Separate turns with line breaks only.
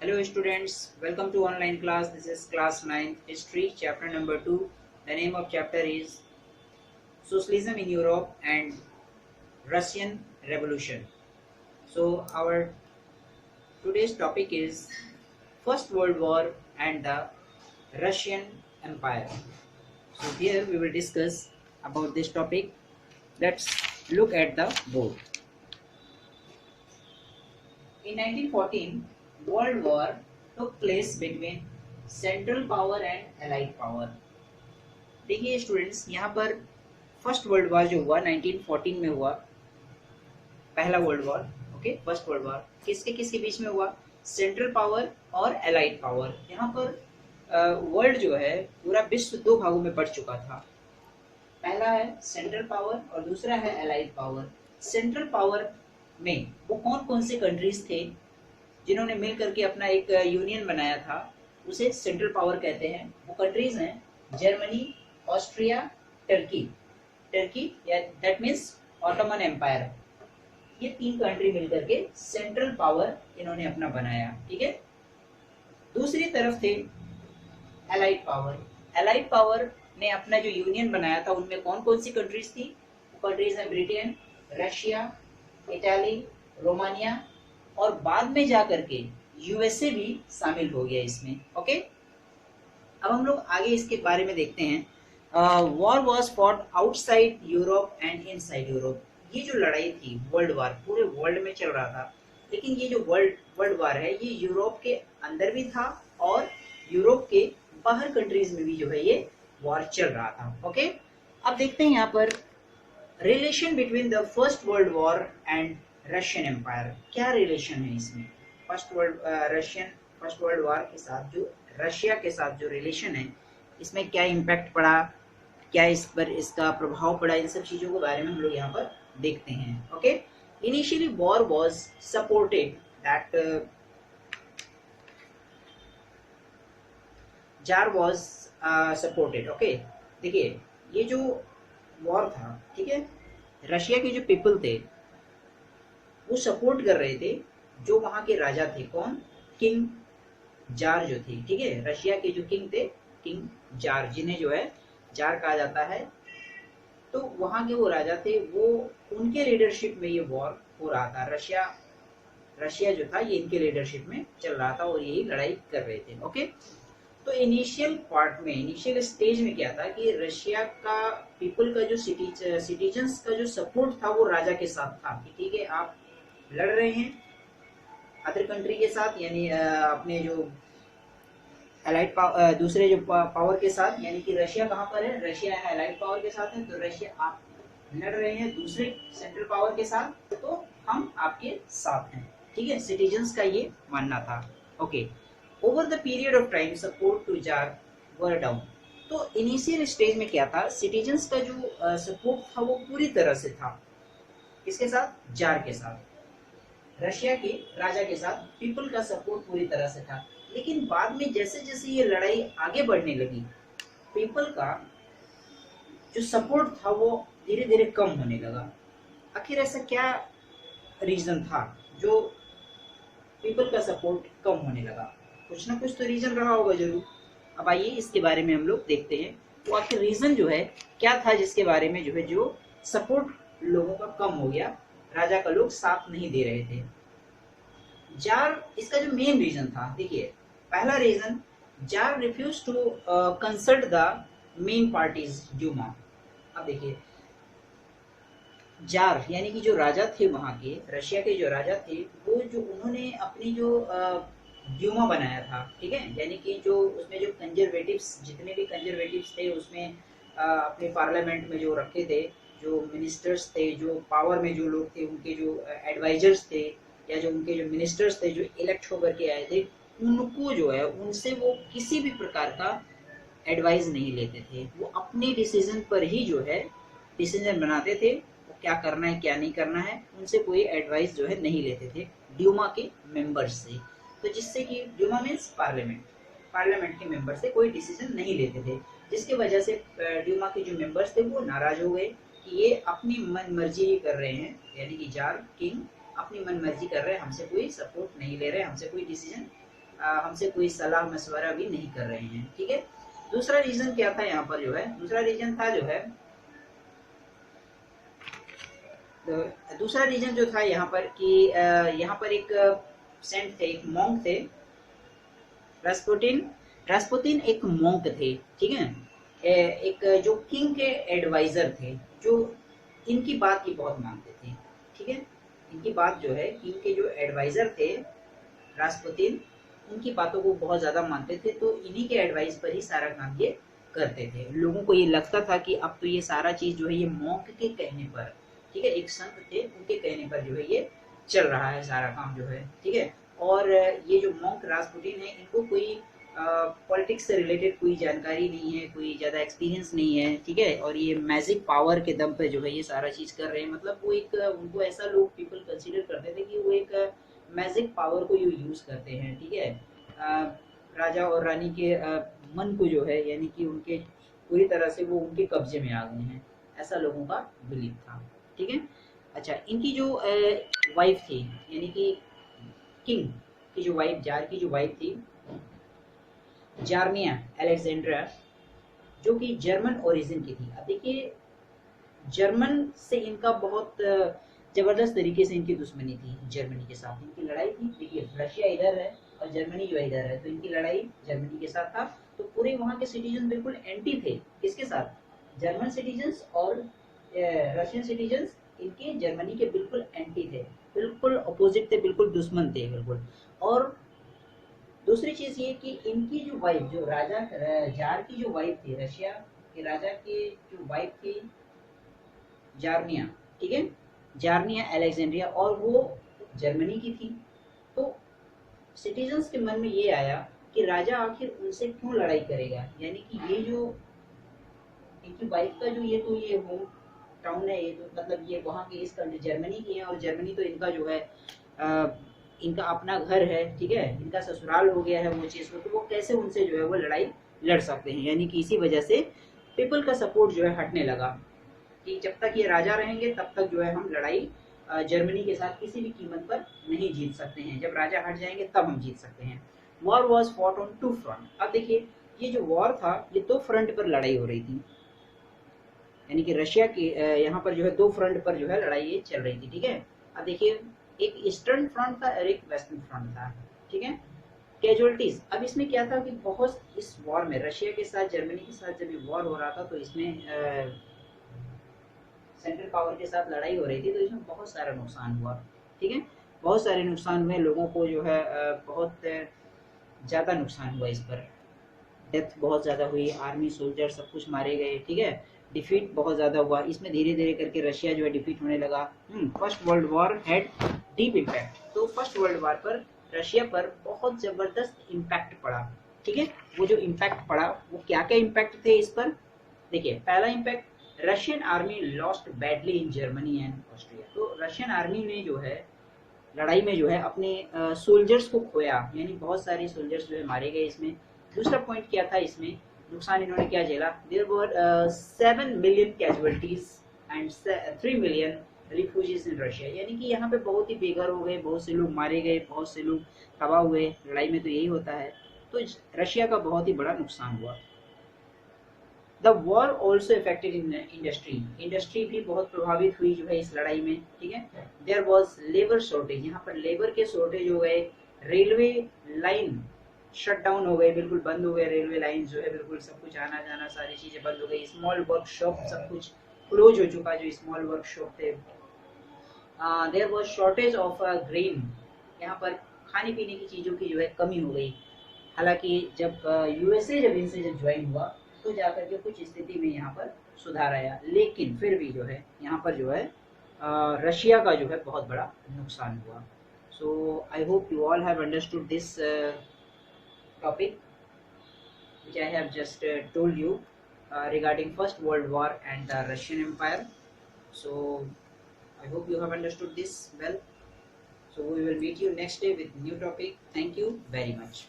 Hello students, welcome to online class. This is class 9th history chapter number 2. The name of chapter is Socialism in Europe and Russian Revolution. So our today's topic is First World War and the Russian Empire. So here we will discuss about this topic. Let's look at the board. In 1914, World War took place between Central Power and Allied Power. देखिए students, यहाँ पर first world war जो हुआ 1914 में हुआ, पहला world war. Okay, first world war किसके किसके बीच में हुआ? सेंट्रल पावर और एलाइड पावर। यहाँ पर वर्ल्ड जो है पूरा विश्व दो भागों में बढ़ चुका था। पहला है सेंट्रल पावर और दूसरा है एलाइड पावर। सेंट्रल पावर में वो कौन कौन से कंट्रीज थे जिन्होंने मिल करके अपना एक यूनियन बनाया था, उसे सेंट्रल पावर कहते हैं। वो कंट्रीज हैं जर्मनी, ऑस्ट्रिया, टर्की या दैट मीन्स ऑटोमन एम्पायर। ये तीन कंट्री मिलकर के सेंट्रल पावर इन्होंने अपना बनाया। ठीक है। दूसरी तरफ थे एलाइड पावर। एलाइड पावर ने अपना जो यूनियन बनाया था उनमें कौन कौन सी कंट्रीज थी? वो कंट्रीज हैं ब्रिटेन, रशिया, इटाली, रोमानिया और बाद में जाकर के यूएसए भी शामिल हो गया इसमें। ओके, अब हम लोग आगे इसके बारे में देखते हैं। War was fought outside Europe and inside Europe. ये जो लड़ाई थी वर्ल्ड वार पूरे वर्ल्ड में चल रहा था, लेकिन ये जो वर्ल्ड वार है ये यूरोप के अंदर भी था और यूरोप के बाहर कंट्रीज में भी जो है ये वॉर चल रहा था। ओके, अब देखते हैं यहाँ पर relation between the first world war and Russian empire. क्या रिलेशन है इसमें? फर्स्ट वर्ल्ड वॉर के साथ जो रशिया के साथ जो रिलेशन है, इसमें क्या इम्पैक्ट पड़ा, क्या इस पर इसका प्रभाव पड़ा, इन सब चीजों के बारे में हम लोग यहाँ पर देखते हैं। Okay, initially war was supported that jar was supported. Okay, देखिए ये जो वॉर था, ठीक है, रशिया के जो पीपल थे वो सपोर्ट कर रहे थे जो वहां के राजा थे। कौन? किंग जार जो थे। ठीक है, रशिया के जो किंग थे, किंग जार, जिन्हें जो है जार कहा जाता है, तो वहां के वो राजा थे, वो उनके लीडरशिप में ये वॉर हो रहा था। रशिया जो था ये इनके लीडरशिप में चल रहा था और यही लड़ाई कर रहे थे। ओके, तो इनिशियल पार्ट में, इनिशियल स्टेज में क्या था कि रशिया का पीपल का जो सिटीजन्स का जो सपोर्ट था वो राजा के साथ था कि ठीक है आप लड़ रहे हैं अदर कंट्री के साथ, यानी अपने जो दूसरे जो पावर के साथ, यानी कि रशिया कहाँ पर है? रशिया है एलाइड पावर के साथ है, तो रशिया आप लड़ रहे हैं दूसरे सेंट्रल पावर के साथ, तो हम आपके साथ हैं। ठीक है, सिटीजन्स का ये मानना था। Okay, over the period of time support to tsar were down. तो इनिशियल स्टेज में क्या था, सिटीजन्स का जो सपोर्ट था वो पूरी तरह से था किसके साथ? जार के साथ, रशिया के राजा के साथ पीपल का सपोर्ट पूरी तरह से था। लेकिन बाद में जैसे जैसे ये लड़ाई आगे बढ़ने लगी, पीपल का जो सपोर्ट था वो धीरे धीरे कम होने लगा। आखिर ऐसा क्या रीजन था जो पीपल का सपोर्ट कम होने लगा? कुछ ना कुछ तो रीजन रहा होगा जरूर। अब आइए इसके बारे में हम लोग देखते हैं वो आखिर रीजन जो है क्या था जिसके बारे में जो है जो सपोर्ट लोगों का कम हो गया, राजा का लोग साथ नहीं दे रहे थे। जार इसका जो मेन रीजन था, देखिए पहला reason, tsar refuse to consult the main parties Duma. अब देखिए जार यानी कि जो राजा थे वहां के, रशिया के जो राजा थे, वो जो उन्होंने अपनी जो ड्यूमा बनाया था, ठीक है, यानी कि जो उसमें जो कंजर्वेटिव्स, जितने भी कंजर्वेटिव्स थे उसमें अपने पार्लियामेंट में जो रखे थे, जो मिनिस्टर्स थे, जो पावर में जो लोग थे, उनके जो एडवाइजर्स थे या जो उनके जो मिनिस्टर्स थे जो इलेक्ट होकर के आए थे, उनको जो है उनसे वो किसी भी प्रकार का एडवाइस नहीं लेते थे। वो अपने डिसीजन पर ही जो है डिसीजन बनाते थे, वो क्या करना है क्या नहीं करना है, उनसे कोई एडवाइस जो है नहीं लेते थे ड्यूमा के मेंबर्स से। तो जिससे कि ड्यूमा मीन्स पार्लियामेंट के मेंबर से कोई डिसीजन नहीं लेते थे, जिसकी वजह से ड्यूमा के जो मेंबर्स थे वो नाराज हो गए कि ये अपनी मन मर्जी ही कर रहे हैं, यानी कि जार किंग अपनी मन मर्जी कर रहे हैं, हमसे कोई सपोर्ट नहीं ले रहे, हमसे कोई डिसीजन हमसे कोई सलाह मशवरा भी नहीं कर रहे हैं, ठीक है। दूसरा रीजन क्या था यहाँ पर जो है, दूसरा रीजन था जो है, दूसरा रीजन जो था यहाँ पर कि यहाँ पर एक सेंट थे, एक मॉन्क थे, रास्पुटिन। रास्पुटिन एक मॉन्क थे, ठीक है। एक जो किंग के एडवाइजर थे, जो इनकी बात की बहुत मानते थे, ठीक है। इनकी बात जो है, किंग के जो एडवाइजर थे रास्पुटिन, उनकी बातों को बहुत ज्यादा मानते थे, तो इन्हीं के एडवाइस पर ही सारा काम ये करते थे। लोगों को ये लगता था कि अब तो ये सारा चीज जो है ये मॉन्क के कहने पर, ठीक है, एक संत थे उनके कहने पर जो है ये चल रहा है सारा काम जो है, ठीक है। और ये जो मॉन्क रास्पुटिन है, इनको कोई पॉलिटिक्स से रिलेटेड कोई जानकारी नहीं है, कोई ज़्यादा एक्सपीरियंस नहीं है, ठीक है। और ये मैजिक पावर के दम पे जो है ये सारा चीज़ कर रहे हैं। मतलब वो एक, उनको ऐसा लोग पीपल कंसीडर करते थे कि वो एक मैजिक पावर को यूज़ करते हैं, ठीक है। राजा और रानी के मन को जो है, यानी कि उनके पूरी तरह से वो उनके कब्जे में आ गए हैं, ऐसा लोगों का बिलीव था, ठीक है। अच्छा, इनकी जो वाइफ थी, यानी कि किंग की जो वाइफ, जार की जो वाइफ थी, जार्निया अलेक्जेंड्रा, जो कि जर्मन ओरिजिन की थी। अब देखिए, जर्मन से इनका बहुत जबरदस्त तरीके से इनकी दुश्मनी थी, जर्मनी के साथ इनकी लड़ाई थी। देखिए, रशिया इधर है और जर्मनी जो इधर है, तो इनकी लड़ाई जर्मनी के साथ था। तो पूरे वहाँ के सिटीजन बिल्कुल एंटी थे, किसके साथ, जर्मन सिटीजन्स और रशियन सिटीजन्स इनके जर्मनी के बिल्कुल एंटी थे, बिल्कुल अपोजिट थे, बिल्कुल दुश्मन थे बिल्कुल। और दूसरी चीज ये कि इनकी जो वाइफ, जो राजा जार की जो वाइफ थी, रशिया के राजा की जो वाइफ थी जार्निया, ठीक है, जार्निया अलेक्जेंड्रिया, और वो जर्मनी की थी। तो सिटीजन्स के मन में ये आया कि राजा आखिर उनसे क्यों लड़ाई करेगा, यानी कि ये जो इनकी वाइफ का जो ये होम टाउन है, ये तो मतलब ये वहाँ की इस कंट्री जर्मनी की है, और जर्मनी तो इनका जो है इनका अपना घर है, ठीक है, इनका ससुराल हो गया है वो चीज़ को, तो वो कैसे उनसे जो है वो लड़ाई लड़ सकते हैं। यानी कि इसी वजह से पीपल का सपोर्ट जो है हटने लगा कि जब तक ये राजा रहेंगे तब तक जो है हम लड़ाई जर्मनी के साथ किसी भी कीमत पर नहीं जीत सकते हैं, जब राजा हट जाएंगे तब हम जीत सकते हैं। War was fought on two front. अब देखिए, ये जो वॉर था ये दो फ्रंट पर लड़ाई हो रही थी, यानी कि रशिया की यहाँ पर जो है दो फ्रंट पर जो है लड़ाई ये चल रही थी, ठीक है। अब देखिए, एक ईस्टर्न फ्रंट था और एक वेस्टर्न फ्रंट था, ठीक है। कैजुअलिटीज, अब इसमें क्या था कि बहुत, इस वॉर में रशिया के साथ जर्मनी के साथ जब ये वॉर हो रहा था, तो इसमें सेंट्रल पावर के साथ लड़ाई हो रही थी, तो इसमें बहुत सारा नुकसान हुआ, ठीक है। बहुत सारे नुकसान हुए, लोगों को जो है बहुत ज़्यादा नुकसान हुआ, इस पर डेथ बहुत ज़्यादा हुई, आर्मी सोल्जर सब कुछ मारे गए, ठीक है। डिफीट बहुत ज़्यादा हुआ, इसमें धीरे धीरे करके रशिया जो है डिफीट होने लगा। First world war had deep impact. तो फर्स्ट वर्ल्ड वॉर पर रशिया पर बहुत ज़बरदस्त इम्पैक्ट पड़ा, ठीक है। वो जो इम्पैक्ट पड़ा, वो क्या क्या इम्पैक्ट थे इस पर, देखिए। पहला impact, Russian army lost badly in Germany and Austria. तो रशियन आर्मी ने जो है लड़ाई में जो है अपने सोल्जर्स को खोया, यानी बहुत सारे सोल्जर्स जो है मारे गए इसमें। दूसरा पॉइंट क्या था इसमें, नुकसान इन्होंने क्या झेला, there were 7 million casualties and 3 million refugees in Russia, यानी कि यहाँ पे बहुत ही बेघर हो गए, बहुत से लोग मारे गए, बहुत से लोग तबाह हुए। लड़ाई में तो यही होता है। तो रशिया का बहुत ही बड़ा नुकसान हुआ। The war also affected in industry, industry भी बहुत प्रभावित हुई जो है इस लड़ाई में, ठीक है। देयर वॉज लेबर शॉर्टेज, यहाँ पर लेबर के शॉर्टेज हो गए। रेलवे लाइन शट डाउन हो गए, बिल्कुल बंद हो गए, रेलवे लाइन जो है बिल्कुल सब कुछ आना जाना सारी चीजें बंद हो गई। स्मॉल वर्कशॉप सब कुछ क्लोज हो चुका, जो स्मॉल वर्कशॉप थे। There was shortage of grain, यहाँ पर खाने पीने की चीजों की जो है कमी हो गई। हालांकि जब यूएसए जब इनसे जब ज्वाइन हुआ, तो जाकर के कुछ स्थिति में यहाँ पर सुधार आया, लेकिन फिर भी जो है यहाँ पर जो है रशिया का जो है बहुत बड़ा नुकसान हुआ। So I hope you all have understood this topic which I have just told you regarding First World War and the Russian Empire. So I hope you have understood this well. So we will meet you next day with new topic. Thank you very much.